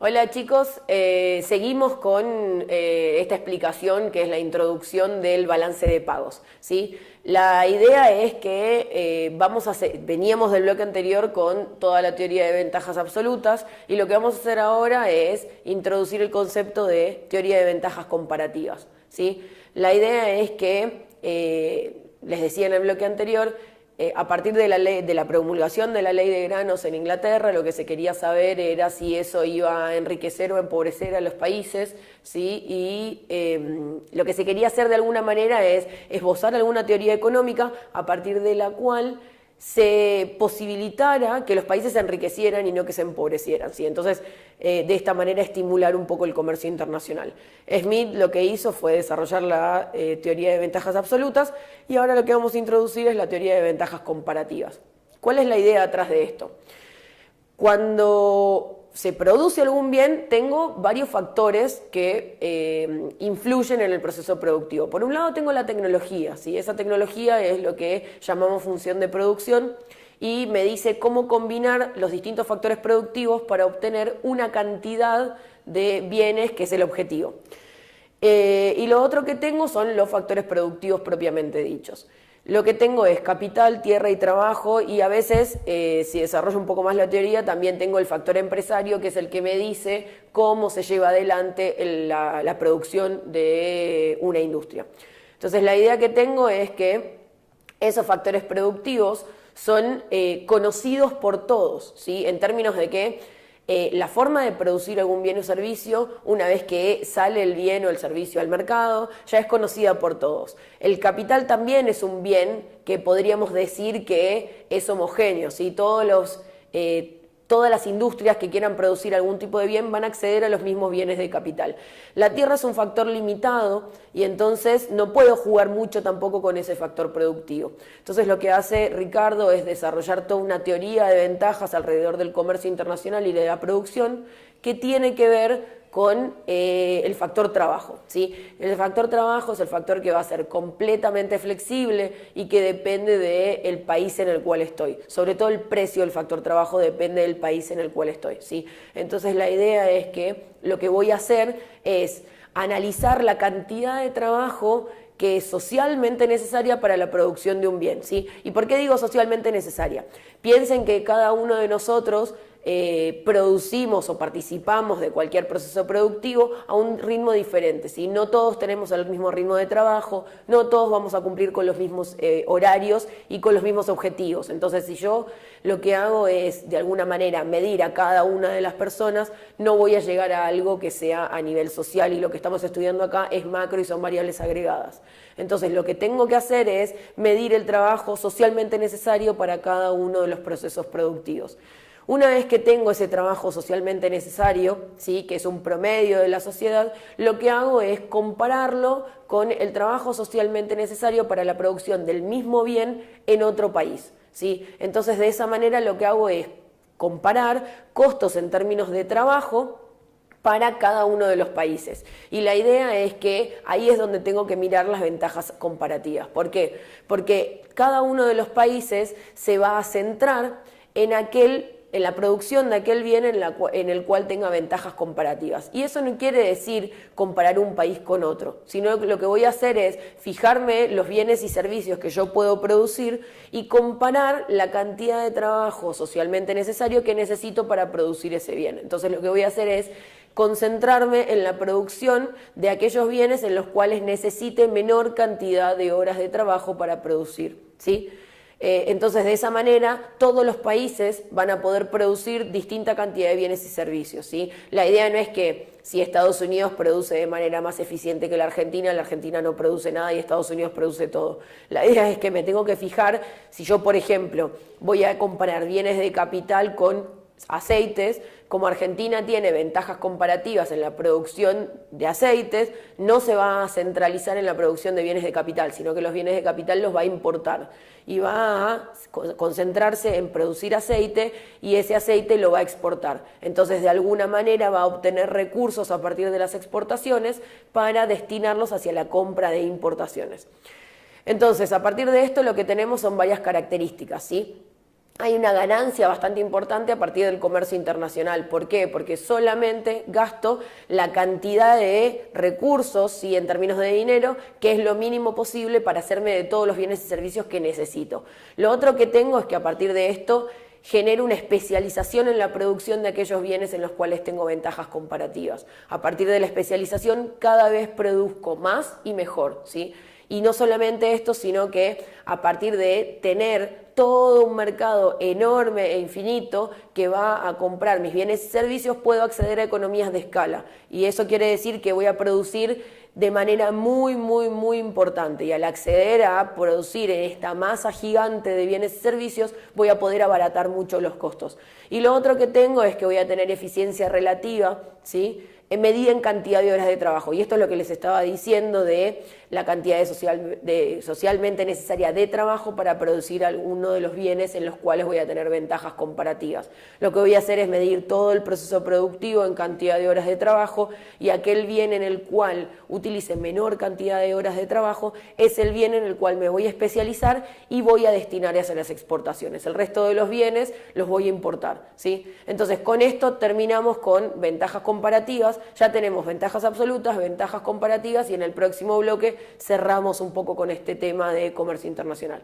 Hola chicos, seguimos con esta explicación que es la introducción del balance de pagos, ¿sí? La idea es que veníamos del bloque anterior con toda la teoría de ventajas absolutas y lo que vamos a hacer ahora es introducir el concepto de teoría de ventajas comparativas, ¿sí? La idea es que, les decía en el bloque anterior, a partir de la promulgación de la ley de granos en Inglaterra, lo que se quería saber era si eso iba a enriquecer o empobrecer a los países, ¿sí? Y lo que se quería hacer de alguna manera es esbozar alguna teoría económica a partir de la cual se posibilitara que los países se enriquecieran y no que se empobrecieran, ¿sí? Entonces, de esta manera estimular un poco el comercio internacional. Smith lo que hizo fue desarrollar la teoría de ventajas absolutas y ahora lo que vamos a introducir es la teoría de ventajas comparativas. ¿Cuál es la idea atrás de esto? Cuando se produce algún bien, tengo varios factores que influyen en el proceso productivo. Por un lado tengo la tecnología, ¿sí? Esa tecnología es lo que llamamos función de producción y me dice cómo combinar los distintos factores productivos para obtener una cantidad de bienes que es el objetivo. Y lo otro que tengo son los factores productivos propiamente dichos. Lo que tengo es capital, tierra y trabajo y a veces, si desarrollo un poco más la teoría, también tengo el factor empresario, que es el que me dice cómo se lleva adelante la producción de una industria. Entonces la idea que tengo es que esos factores productivos son conocidos por todos, ¿sí? En términos de que la forma de producir algún bien o servicio, una vez que sale el bien o el servicio al mercado, ya es conocida por todos. El capital también es un bien que podríamos decir que es homogéneo, ¿sí? Todas las industrias que quieran producir algún tipo de bien van a acceder a los mismos bienes de capital. La tierra es un factor limitado y entonces no puedo jugar mucho tampoco con ese factor productivo. Entonces lo que hace Ricardo es desarrollar toda una teoría de ventajas alrededor del comercio internacional y de la producción que tiene que ver con el factor trabajo, ¿sí? El factor trabajo es el factor que va a ser completamente flexible y que depende del país en el cual estoy. Sobre todo el precio del factor trabajo depende del país en el cual estoy, ¿sí? Entonces la idea es que lo que voy a hacer es analizar la cantidad de trabajo que es socialmente necesaria para la producción de un bien, ¿sí? ¿Y por qué digo socialmente necesaria? Piensen que cada uno de nosotros producimos o participamos de cualquier proceso productivo a un ritmo diferente, ¿sí? No todos tenemos el mismo ritmo de trabajo, no todos vamos a cumplir con los mismos horarios y con los mismos objetivos. Entonces, si yo lo que hago es, de alguna manera, medir a cada una de las personas, no voy a llegar a algo que sea a nivel social y lo que estamos estudiando acá es macro y son variables agregadas. Entonces, lo que tengo que hacer es medir el trabajo socialmente necesario para cada uno de los procesos productivos. Una vez que tengo ese trabajo socialmente necesario, ¿sí? Que es un promedio de la sociedad, lo que hago es compararlo con el trabajo socialmente necesario para la producción del mismo bien en otro país, ¿sí? Entonces, de esa manera lo que hago es comparar costos en términos de trabajo para cada uno de los países. Y la idea es que ahí es donde tengo que mirar las ventajas comparativas. ¿Por qué? Porque cada uno de los países se va a centrar en la producción de aquel bien en el cual tenga ventajas comparativas. Y eso no quiere decir comparar un país con otro, sino que lo que voy a hacer es fijarme los bienes y servicios que yo puedo producir y comparar la cantidad de trabajo socialmente necesario que necesito para producir ese bien. Entonces lo que voy a hacer es concentrarme en la producción de aquellos bienes en los cuales necesite menor cantidad de horas de trabajo para producir, ¿sí? Entonces, de esa manera, todos los países van a poder producir distinta cantidad de bienes y servicios, ¿sí? La idea no es que si Estados Unidos produce de manera más eficiente que la Argentina no produce nada y Estados Unidos produce todo. La idea es que me tengo que fijar, si yo, por ejemplo, voy a comparar bienes de capital con aceites, como Argentina tiene ventajas comparativas en la producción de aceites, no se va a centralizar en la producción de bienes de capital, sino que los bienes de capital los va a importar y va a concentrarse en producir aceite y ese aceite lo va a exportar. Entonces, de alguna manera va a obtener recursos a partir de las exportaciones para destinarlos hacia la compra de importaciones. Entonces, a partir de esto lo que tenemos son varias características, ¿sí? hay una ganancia bastante importante a partir del comercio internacional. ¿Por qué? Porque solamente gasto la cantidad de recursos, ¿sí?, en términos de dinero, que es lo mínimo posible para hacerme de todos los bienes y servicios que necesito. Lo otro que tengo es que a partir de esto genero una especialización en la producción de aquellos bienes en los cuales tengo ventajas comparativas. A partir de la especialización cada vez produzco más y mejor, ¿sí? Y no solamente esto, sino que a partir de tener todo un mercado enorme e infinito que va a comprar mis bienes y servicios, puedo acceder a economías de escala. Y eso quiere decir que voy a producir de manera muy importante. Y al acceder a producir en esta masa gigante de bienes y servicios, voy a poder abaratar mucho los costos. Y lo otro que tengo es que voy a tener eficiencia relativa, ¿sí?, en medida en cantidad de horas de trabajo. Y esto es lo que les estaba diciendo de la cantidad socialmente necesaria de trabajo para producir alguno de los bienes en los cuales voy a tener ventajas comparativas. Lo que voy a hacer es medir todo el proceso productivo en cantidad de horas de trabajo, y aquel bien en el cual utilice menor cantidad de horas de trabajo es el bien en el cual me voy a especializar y voy a destinar hacia las exportaciones. El resto de los bienes los voy a importar, ¿sí? Entonces, con esto terminamos con ventajas comparativas. Ya tenemos ventajas absolutas, ventajas comparativas, y en el próximo bloque cerramos un poco con este tema de comercio internacional.